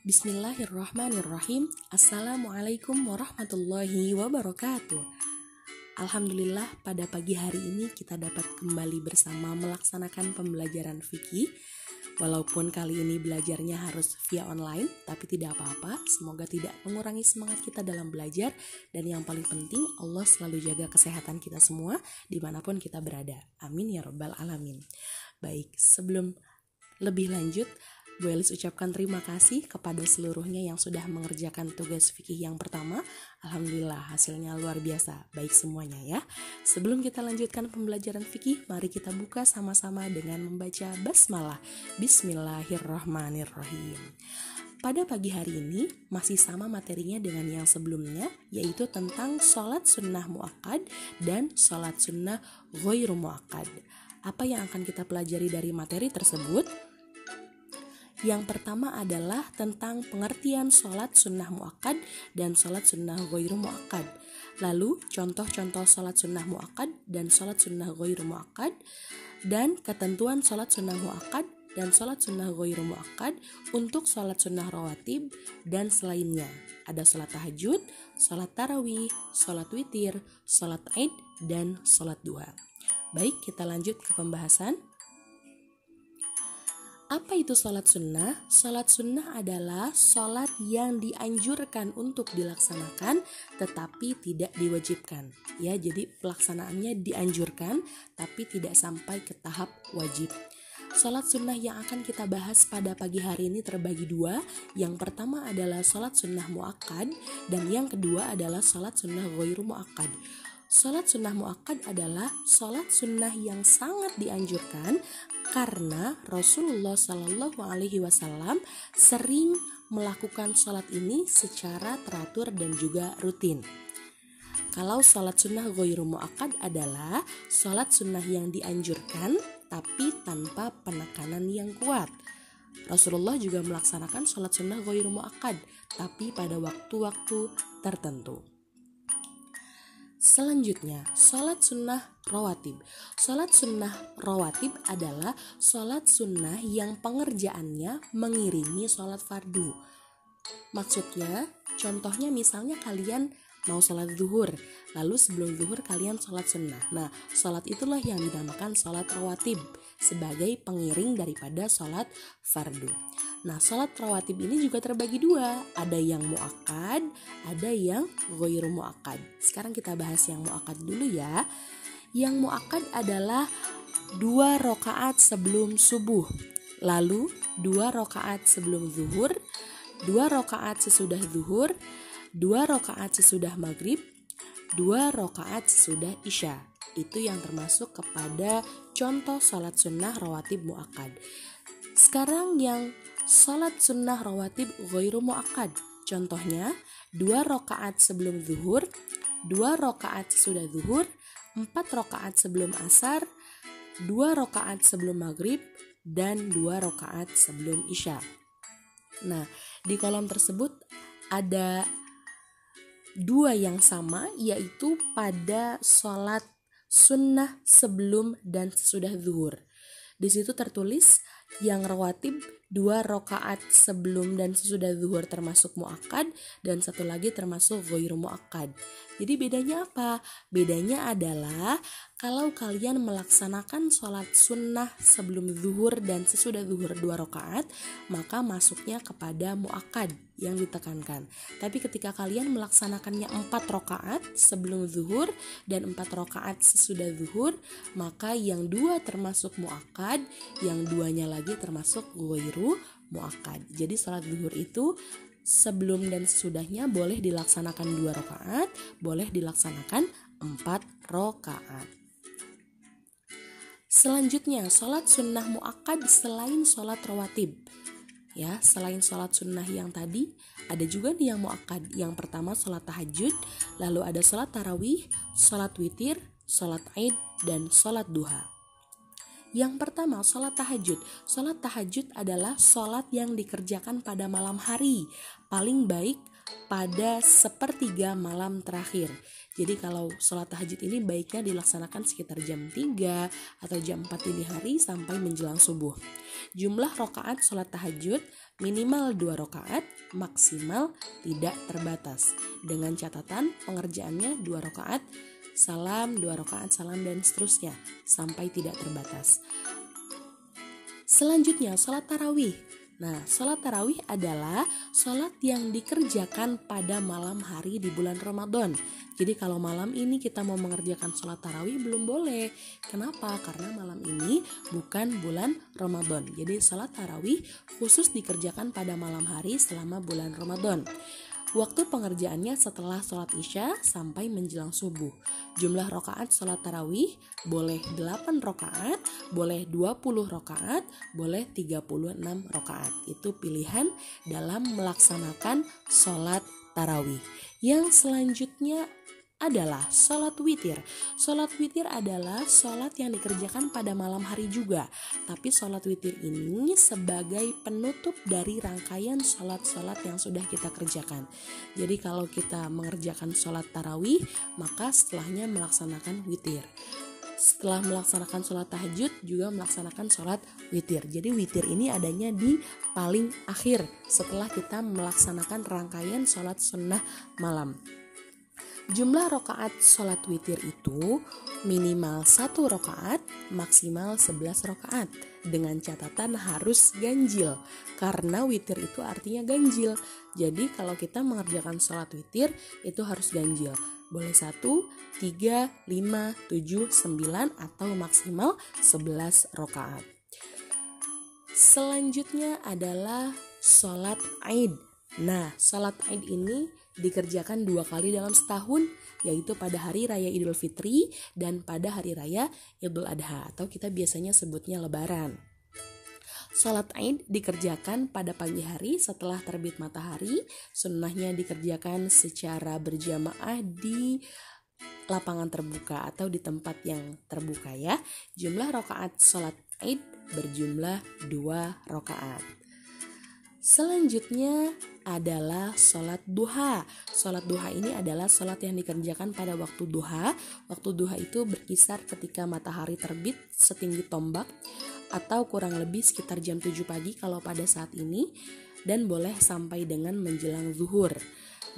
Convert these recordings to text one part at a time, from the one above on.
Bismillahirrahmanirrahim. Assalamualaikum warahmatullahi wabarakatuh. Alhamdulillah pada pagi hari ini kita dapat kembali bersama melaksanakan pembelajaran fikih. Walaupun kali ini belajarnya harus via online, tapi tidak apa-apa. Semoga tidak mengurangi semangat kita dalam belajar. Dan yang paling penting, Allah selalu jaga kesehatan kita semua dimanapun kita berada. Amin ya rabbal alamin. Baik, sebelum lebih lanjut, Bu Elis ucapkan terima kasih kepada seluruhnya yang sudah mengerjakan tugas fikih yang pertama. Alhamdulillah hasilnya luar biasa, baik semuanya ya. Sebelum kita lanjutkan pembelajaran fikih, mari kita buka sama-sama dengan membaca basmalah. Bismillahirrahmanirrahim. Pada pagi hari ini masih sama materinya dengan yang sebelumnya, yaitu tentang sholat sunnah muakkad dan sholat sunnah ghairu muakkad. Apa yang akan kita pelajari dari materi tersebut? Yang pertama adalah tentang pengertian sholat sunnah muakkad dan sholat sunnah ghairu muakkad. Lalu contoh-contoh sholat sunnah muakkad dan sholat sunnah ghairu muakkad, dan ketentuan sholat sunnah muakkad dan sholat sunnah ghairu muakkad untuk sholat sunnah rawatib dan selainnya. Ada sholat tahajud, sholat tarawih, sholat witir, sholat id, dan sholat duha. Baik, kita lanjut ke pembahasan. Apa itu sholat sunnah? Sholat sunnah adalah sholat yang dianjurkan untuk dilaksanakan tetapi tidak diwajibkan. Ya, jadi pelaksanaannya dianjurkan tapi tidak sampai ke tahap wajib. Sholat sunnah yang akan kita bahas pada pagi hari ini terbagi dua. Yang pertama adalah sholat sunnah muakkad dan yang kedua adalah sholat sunnah ghairu muakkad. Sholat sunnah muakkad adalah sholat sunnah yang sangat dianjurkan karena Rasulullah Shallallahu Alaihi Wasallam sering melakukan sholat ini secara teratur dan juga rutin. Kalau sholat sunnah ghairu muakkad adalah sholat sunnah yang dianjurkan tapi tanpa penekanan yang kuat. Rasulullah juga melaksanakan sholat sunnah ghairu muakkad tapi pada waktu-waktu tertentu. Selanjutnya, sholat sunnah rawatib. Sholat sunnah rawatib adalah sholat sunnah yang pengerjaannya mengiringi sholat fardu. Maksudnya, contohnya misalnya kalian mau sholat zuhur, lalu sebelum zuhur kalian sholat sunnah. Nah, sholat itulah yang dinamakan sholat rawatib sebagai pengiring daripada sholat fardu. Nah, sholat rawatib ini juga terbagi dua. Ada yang muakkad, ada yang ghairu muakkad. Sekarang kita bahas yang muakkad dulu ya. Yang muakkad adalah 2 rakaat sebelum subuh, lalu 2 rakaat sebelum zuhur, 2 rakaat sesudah zuhur, 2 rakaat sesudah maghrib, 2 rakaat sesudah isya. Itu yang termasuk kepada contoh sholat sunnah rawatib muakkad. Sekarang yang sholat sunnah rawatib ghairu muakkad. Contohnya 2 rakaat sebelum zuhur, 2 rakaat sesudah zuhur, 4 rakaat sebelum asar, 2 rakaat sebelum maghrib, dan 2 rakaat sebelum isya. Nah, di kolom tersebut ada 2 yang sama, yaitu pada sholat sunnah sebelum dan sesudah zuhur. Di situ tertulis yang rawatib 2 rakaat sebelum dan sesudah zuhur termasuk muakkad dan satu lagi termasuk ghairu muakkad. Jadi bedanya apa? Bedanya adalah kalau kalian melaksanakan sholat sunnah sebelum zuhur dan sesudah zuhur 2 rakaat, maka masuknya kepada muakkad yang ditekankan. Tapi ketika kalian melaksanakannya 4 rakaat sebelum zuhur dan 4 rakaat sesudah zuhur, maka yang 2 termasuk muakkad, yang 2-nya lagi termasuk ghairu muakkad. Jadi sholat zuhur itu sebelum dan sesudahnya boleh dilaksanakan 2 rakaat, boleh dilaksanakan 4 rakaat. Selanjutnya, sholat sunnah muakkad selain sholat rawatib. Ya, selain sholat sunnah yang tadi, ada juga nih yang muakkad. Yang pertama sholat tahajud, lalu ada sholat tarawih, sholat witir, sholat id, dan sholat duha. Yang pertama, sholat tahajud. Sholat tahajud adalah sholat yang dikerjakan pada malam hari. Paling baik pada sepertiga malam terakhir. Jadi kalau sholat tahajud ini baiknya dilaksanakan sekitar jam 3 atau jam 4 dini hari sampai menjelang subuh. Jumlah rakaat sholat tahajud minimal 2 rakaat, maksimal tidak terbatas. Dengan catatan pengerjaannya 2 rakaat, salam, 2 rakaat, salam, dan seterusnya sampai tidak terbatas. Selanjutnya sholat tarawih. Nah, sholat tarawih adalah sholat yang dikerjakan pada malam hari di bulan Ramadan. Jadi kalau malam ini kita mau mengerjakan sholat tarawih belum boleh. Kenapa? Karena malam ini bukan bulan Ramadan. Jadi sholat tarawih khusus dikerjakan pada malam hari selama bulan Ramadan. Waktu pengerjaannya setelah sholat isya sampai menjelang subuh. Jumlah rakaat sholat tarawih boleh 8 rakaat, boleh 20 rakaat, boleh 36 rakaat. Itu pilihan dalam melaksanakan sholat tarawih. Yang selanjutnya adalah sholat witir. Sholat witir adalah sholat yang dikerjakan pada malam hari juga. Tapi sholat witir ini sebagai penutup dari rangkaian sholat-sholat yang sudah kita kerjakan. Jadi kalau kita mengerjakan sholat tarawih, maka setelahnya melaksanakan witir. Setelah melaksanakan sholat tahajud juga melaksanakan sholat witir. Jadi witir ini adanya di paling akhir setelah kita melaksanakan rangkaian sholat sunnah malam. Jumlah rakaat sholat witir itu minimal 1 rakaat, maksimal 11 rakaat. Dengan catatan harus ganjil, karena witir itu artinya ganjil. Jadi kalau kita mengerjakan sholat witir itu harus ganjil. Boleh 1, 3, 5, 7, 9 atau maksimal 11 rakaat. Selanjutnya adalah sholat Aid. Nah, sholat Aid ini dikerjakan 2 kali dalam setahun, yaitu pada hari raya Idul Fitri dan pada hari raya Idul Adha, atau kita biasanya sebutnya Lebaran. Sholat Aid dikerjakan pada pagi hari setelah terbit matahari. Sunnahnya dikerjakan secara berjamaah di lapangan terbuka atau di tempat yang terbuka ya. Jumlah rakaat sholat Aid berjumlah 2 rakaat. Selanjutnya adalah sholat duha. Sholat duha ini adalah sholat yang dikerjakan pada waktu duha. Waktu duha itu berkisar ketika matahari terbit setinggi tombak atau kurang lebih sekitar jam 7 pagi kalau pada saat ini, dan boleh sampai dengan menjelang zuhur.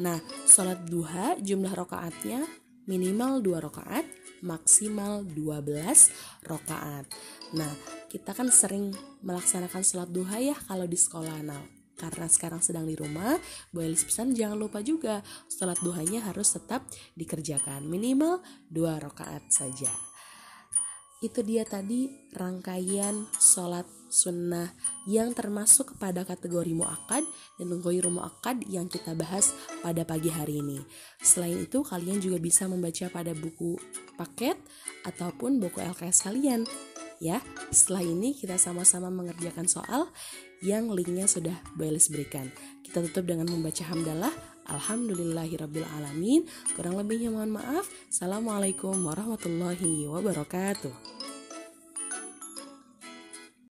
Nah, sholat duha jumlah rakaatnya minimal 2 rakaat, maksimal 12 rakaat. Nah, kita kan sering melaksanakan sholat duha ya kalau di sekolah. Nah, karena sekarang sedang di rumah, Bu Elis pesan jangan lupa juga sholat duhanya harus tetap dikerjakan minimal 2 rakaat saja. Itu dia tadi rangkaian sholat sunnah yang termasuk kepada kategori mu'akkad dan ghairu mu'akkad yang kita bahas pada pagi hari ini. Selain itu kalian juga bisa membaca pada buku paket ataupun buku LKS kalian ya. Setelah ini kita sama-sama mengerjakan soal yang linknya sudah Bu Elis berikan. Kita tutup dengan membaca hamdalah. Alhamdulillahirabbil alamin. Kurang lebihnya mohon maaf. Assalamualaikum warahmatullahi wabarakatuh.